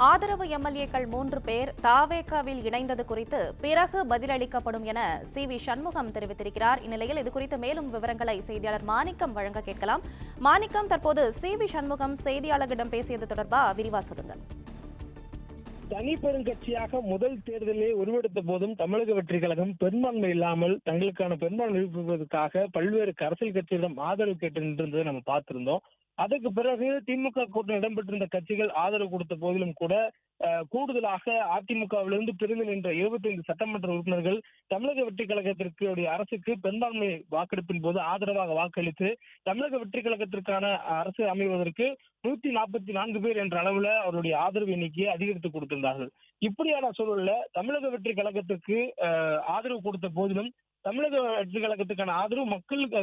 ஆதரவு எம்எல்ஏக்கள் 3 பேர் தாவேகாவில் இணைந்தது குறித்து பிறகு பதிலளிக்கப்படும் என சி.வி. சண்முகம் தெரிவித்திருக்கிறார். இந்நிலையில் இதுகுறித்து மேலும் விவரங்களை செய்தியாளர் மாணிக்கம் வழங்க கேட்கலாம். மாணிக்கம், தற்போது சி.வி. சண்முகம் செய்தியாளர்களிடம் பேசியது தொடர்பாக விரிவா சொல்லுங்க. தனி பெருங்கட்சியாக முதல் தேர்தலிலே உருவெடுத்த போதும் தமிழக வெற்றி கழகம் பெரும்பான்மை இல்லாமல் தங்களுக்கான பெரும்பான்மை நிரூபிப்பதற்காக பல்வேறு அரசியல் கட்சிகளிடம் ஆதரவு கேட்டு நின்றிருந்ததை நம்ம பார்த்திருந்தோம். அதற்கு பிறகு திமுக கூட்டணி இடம்பெற்றிருந்த கட்சிகள் ஆதரவு கொடுத்த போதிலும் கூட கூடுதலாக அதிமுகவிலிருந்து பிரிந்து நின்ற 25 சட்டமன்ற உறுப்பினர்கள் தமிழக வெற்றி கழகத்திற்கு அரசுக்கு பெரும்பான்மை வாக்கெடுப்பின் போது ஆதரவாக வாக்களித்து தமிழக வெற்றி கழகத்திற்கான அரசு அமைவதற்கு 144 பேர் என்ற அளவுல அவருடைய ஆதரவு எண்ணிக்கையை அதிகரித்து கொடுத்திருந்தார்கள். இப்படியான சூழல்ல தமிழக வெற்றி கழகத்திற்கு ஆதரவு கொடுத்த போதிலும் தமிழக வெற்றி கழகத்துக்கான ஆதரவு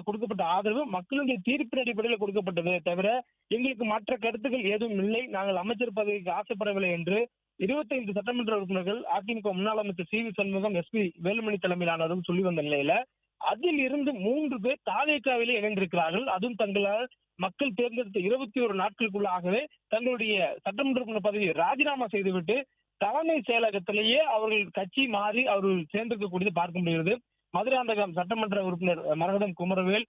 கொடுக்கப்பட்ட ஆதரவு மக்களுடைய தீர்ப்பின் அடிப்படையில் கொடுக்கப்பட்டது தவிர எங்களுக்கு மற்ற கருத்துக்கள் எதுவும் இல்லை, நாங்கள் அமைச்சர் பதவிக்கு ஆசைப்படவில்லை என்று 25 சட்டமன்ற உறுப்பினர்கள் அதிமுக முன்னாள் அமைச்சர் சி.வி. சண்முகம், எஸ்.பி. வேலுமணி தலைமையிலானவர்கள் சொல்லி வந்த நிலையில அதில் இருந்து 3 பேர் தாவேகாவிலே இணைந்திருக்கிறார்கள். அதுவும் தங்களால் மக்கள் தேர்ந்தெடுத்த 21 நாட்களுக்குள்ளாகவே தங்களுடைய சட்டமன்ற உறுப்பினர் பதவியை ராஜினாமா செய்துவிட்டு தலைமை செயலகத்திலேயே அவர்கள் கட்சி மாறி அவர்கள் சேர்ந்திருக்கக்கூடியது பார்க்க முடிகிறது. மதுராந்தகம் சட்டமன்ற உறுப்பினர் மரகதம் குமரவேல்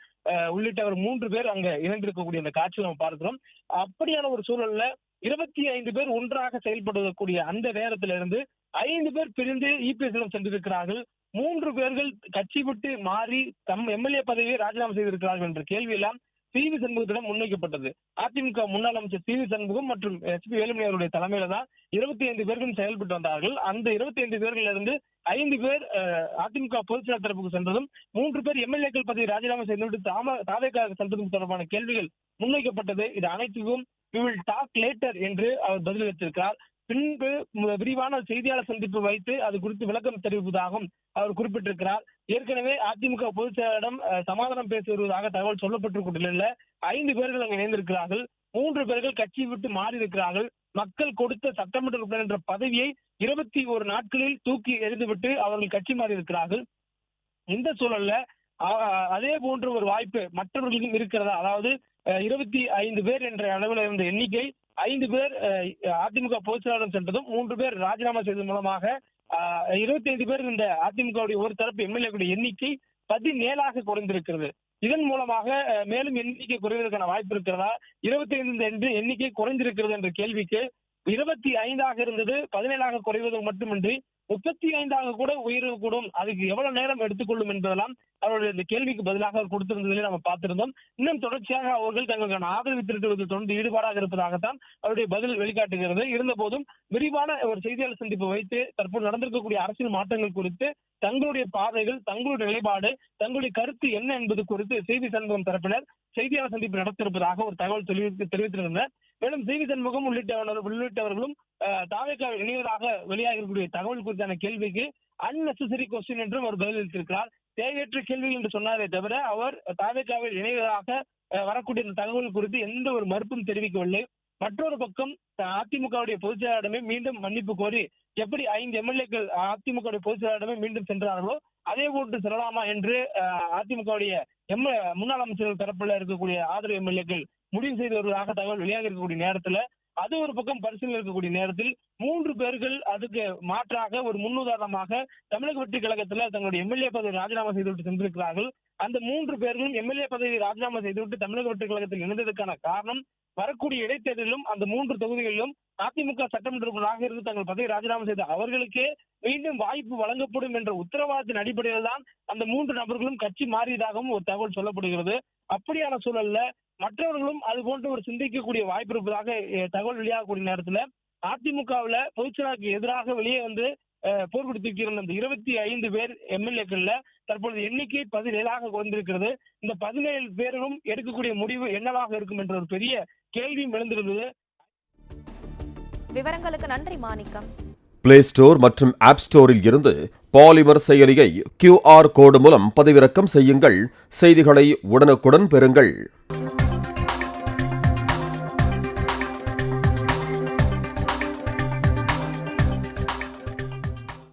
உள்ளிட்டவர் 3 பேர் அங்க இணைந்திருக்கக்கூடிய அந்த காட்சியை நம்ம பார்க்கிறோம். அப்படியான ஒரு சூழல்ல 25 பேர் ஒன்றாக செயல்படக்கூடிய அந்த நேரத்திலிருந்து 5 பேர் பிரிந்து இபிஎஸ் சென்றிருக்கிறார்கள். 3 பேர்கள் கட்சி விட்டு மாறி தம் எம்எல்ஏ பதவியை ராஜினாமா செய்திருக்கிறார்கள் என்ற கேள்வி எல்லாம் சி.வி. சண்முகத்திடம் முன்வைக்கப்பட்டது. அதிமுக முன்னாள் அமைச்சர் சி.வி. சண்முகம் மற்றும் எஸ்.பி. வேலுமணி அவருடைய தலைமையில தான் 25 பேர்களும் செயல்பட்டு வந்தார்கள். அந்த 25 பேர்களில் இருந்து 5 பேர் அதிமுக பொதுச்செயலாளர் தரப்புக்கு சென்றதும் 3 பேர் எம்எல்ஏக்கள் பதவி ராஜினாமா செய்துவிட்டு தாவேகாவுக்கு சென்றதும் தொடர்பான கேள்விகள் முன்வைக்கப்பட்டது. இது அனைத்துக்கும் we will talk later என்று அவர் பதிலளித்திருக்கிறார். பின்பு விரிவான செய்தியாளர் சந்திப்பு வைத்து அது குறித்து விளக்கம் தெரிவிப்பதாகவும் அவர் குறிப்பிட்டிருக்கிறார். ஏற்கனவே அதிமுக பொதுச் செயலாளரிடம் சமாதானம் பேசி வருவதாக தகவல் சொல்லப்பட்டிருக்கின்ற 5 பேர்கள் அங்கு இணைந்திருக்கிறார்கள். 3 பேர்கள் கட்சி விட்டு மாறி இருக்கிறார்கள். மக்கள் கொடுத்த சட்டமன்ற உறுப்பினர் என்ற பதவியை 21 நாட்களில் தூக்கி எறிந்துவிட்டு அவர்கள் கட்சி மாறி இருக்கிறார்கள். இந்த சூழல்ல அதே போன்ற ஒரு வாய்ப்பு மற்றவர்களுக்கும் இருக்கிறதா? அதாவது 25 பேர் என்ற அளவில் இருந்த எண்ணிக்கை 5 பேர் அதிமுக பொதுச் செயலாளர் சென்றதும் 3 பேர் ராஜினாமா செய்ததன் மூலமாக 25 பேர் இந்த அதிமுகவுடைய ஒரு தரப்பு எம்எல்ஏக்களுடைய எண்ணிக்கை 17ஆக குறைந்திருக்கிறது. இதன் மூலமாக மேலும் எண்ணிக்கை குறைவதற்கான வாய்ப்பு இருக்கிறதா? 25 என்று எண்ணிக்கை குறைந்திருக்கிறது என்ற கேள்விக்கு 25ஆக இருந்தது 17ஆக குறைவது மட்டுமின்றி 35ஆக கூட உயரக்கூடும், அதுக்கு எவ்வளவு நேரம் எடுத்துக்கொள்ளும் என்பதெல்லாம் அவருடைய இந்த கேள்விக்கு பதிலாக அவர் கொடுத்திருந்ததிலே நம்ம பார்த்திருந்தோம். இன்னும் தொடர்ச்சியாக அவர்கள் தங்களுக்கான ஆதரவு திரட்டுவதில் தொடர்ந்து ஈடுபாடாக இருப்பதாகத்தான் அவருடைய பதில் வெளிக்காட்டுகிறது. இருந்த போதும் விரிவான ஒரு செய்தியாளர் சந்திப்பு வைத்து தற்போது நடந்திருக்கக்கூடிய அரசியல் மாற்றங்கள் குறித்து தங்களுடைய பார்வைகள், தங்களுடைய நிலைப்பாடு, தங்களுடைய கருத்து என்ன என்பது குறித்து சி.வி. சண்முகம் தரப்பினர் செய்தியாளர் சந்திப்பு நடத்திருப்பதாக ஒரு தகவல் தெரிவித்திருந்தனர். மேலும் சி.வி. சண்முகம் உள்ளிட்டவர்களும் தாவேகாவில் இணைவதாக வெளியாகக்கூடிய தகவல் குறித்தான கேள்விக்கு அன்னெசரி கொஸ்டின் என்றும் அவர் பதிலளித்திருக்கிறார். தேவையற்ற கேள்விகள் என்று சொன்னாரே தவிர அவர் தாவேகாவில் இணைவதாக வரக்கூடிய இந்த தகவல் குறித்து எந்த ஒரு மறுப்பும் தெரிவிக்கவில்லை. மற்றொரு பக்கம் அதிமுகவுடைய பொதுச் செயலாளரிடமே மீண்டும் மன்னிப்பு கோரி எப்படி 5 எம்எல்ஏக்கள் அதிமுகவுடைய பொதுச் செயலாளரிடமே மீண்டும் சென்றார்களோ அதே போன்று செல்லலாமா என்று அதிமுகவுடைய முன்னாள் அமைச்சர்கள் தரப்பில் இருக்கக்கூடிய ஆதரவு எம்எல்ஏக்கள் முடிவு செய்து வருவதாக தகவல் வெளியாக இருக்கக்கூடிய நேரத்துல அது ஒரு பக்கம் பரிசீலனை இருக்கக்கூடிய நேரத்தில் 3 பேர்கள் அதுக்கு மாற்றாக ஒரு முன்னுதாரணமாக தமிழக வெற்றி கழகத்துல தங்களுடைய எம்எல்ஏ பதவி ராஜினாமா செய்துவிட்டு சென்றிருக்கிறார்கள். அந்த 3 பேர்களும் எம்எல்ஏ பதவி ராஜினாமா செய்துவிட்டு தமிழக வெற்றி கழகத்தில் இணைந்ததற்கான காரணம் வரக்கூடிய இடைத்தேர்தலிலும் அந்த 3 தொகுதிகளிலும் அதிமுக சட்டமன்ற உறுப்பினராக இருந்து தங்கள் பதவி ராஜினாமா செய்த அவர்களுக்கே மீண்டும் வாய்ப்பு வழங்கப்படும் என்ற உத்தரவாதத்தின் அடிப்படையில் தான் அந்த 3 நபர்களும் கட்சி மாறியதாகவும் ஒரு தகவல் சொல்லப்படுகிறது. அப்படியான சூழல்ல மற்றவர்களும் அது போன்ற ஒரு சிந்திக்கக்கூடிய வாய்ப்பு இருப்பதாக தகவல் வெளியாகக்கூடிய நேரத்துல அதிமுகவுல பொதுச்செயலாளருக்கு எதிராக வெளியே வந்து போர் கொடுத்திருக்கிற அந்த 25 பேர் எம்எல்ஏக்கள்ல தற்பொழுது எண்ணிக்கை 17ஆக குறைந்திருக்கிறது. இந்த 17 பேரும் எடுக்கக்கூடிய முடிவு என்னவாக இருக்கும் என்ற ஒரு பெரிய கேள்வியும் எழுந்திருந்தது. விவரங்களுக்கு நன்றி மாணிக்கம். பிளே ஸ்டோர் மற்றும் ஆப் ஸ்டோரில் இருந்து பாலிமர் செயலியை QR கோடு மூலம் பதிவிறக்கம் செய்யுங்கள். செய்திகளை உடனுக்குடன் பெறுங்கள்.